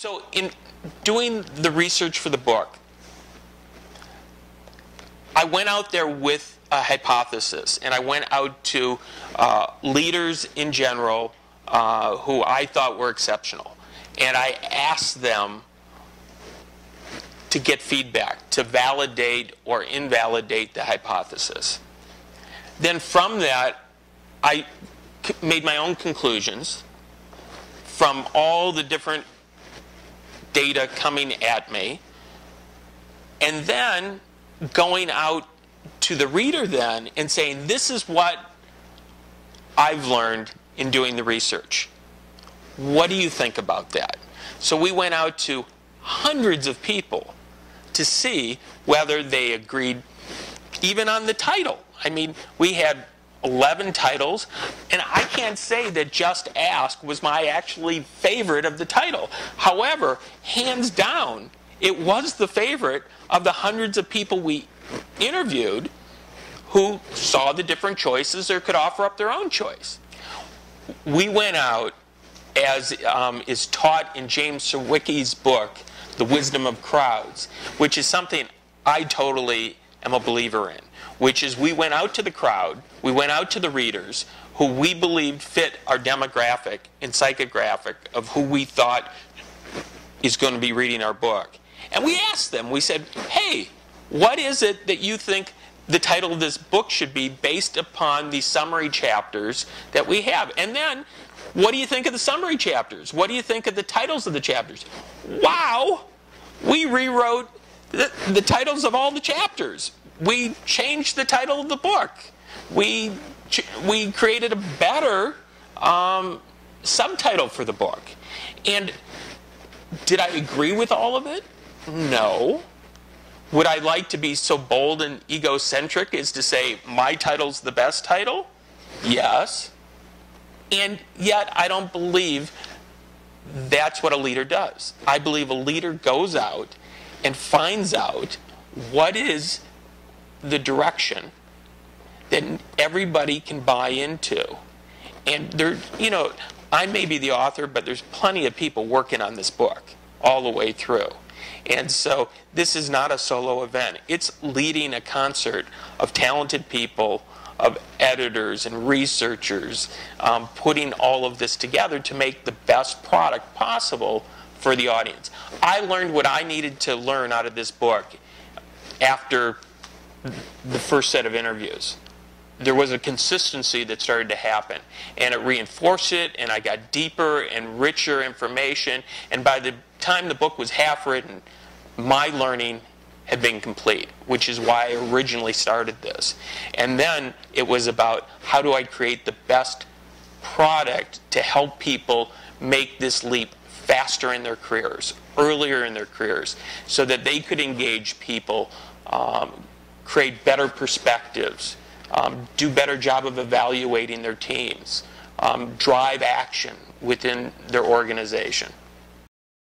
So in doing the research for the book, I went out there with a hypothesis, and I went out to leaders in general who I thought were exceptional. And I asked them to get feedback, to validate or invalidate the hypothesis. Then from that, I made my own conclusions from all the different data coming at me, and then going out to the reader then and saying, this is what I've learned in doing the research. What do you think about that? So we went out to hundreds of people to see whether they agreed even on the title. I mean, we had 11 titles, and I can't say that JustAsk was my actually favorite of the title. However, hands down, it was the favorite of the hundreds of people we interviewed who saw the different choices or could offer up their own choice. We went out, as is taught in James Surowiecki's book, The Wisdom of Crowds, which is something I totally am a believer in, which is we went out to the crowd, we went out to the readers who we believed fit our demographic and psychographic of who we thought is going to be reading our book. And we asked them, we said, hey, what is it that you think the title of this book should be based upon the summary chapters that we have? And then, what do you think of the summary chapters? What do you think of the titles of the chapters? Wow! We rewrote the titles of all the chapters. We changed the title of the book. We created a better subtitle for the book. And did I agree with all of it? No. Would I like to be so bold and egocentric as to say my title's the best title? Yes. And yet I don't believe that's what a leader does. I believe a leader goes out and finds out what is the direction that everybody can buy into. And there, you know, I may be the author, but there's plenty of people working on this book all the way through. And so this is not a solo event. It's leading a concert of talented people, of editors and researchers, putting all of this together to make the best product possible for the audience. I learned what I needed to learn out of this book after the first set of interviews. There was a consistency that started to happen, and it reinforced it, and I got deeper and richer information, and by the time the book was half written, my learning had been complete, which is why I originally started this. And then it was about how do I create the best product to help people make this leap faster in their careers, earlier in their careers, so that they could engage people, create better perspectives, do a better job of evaluating their teams, drive action within their organization.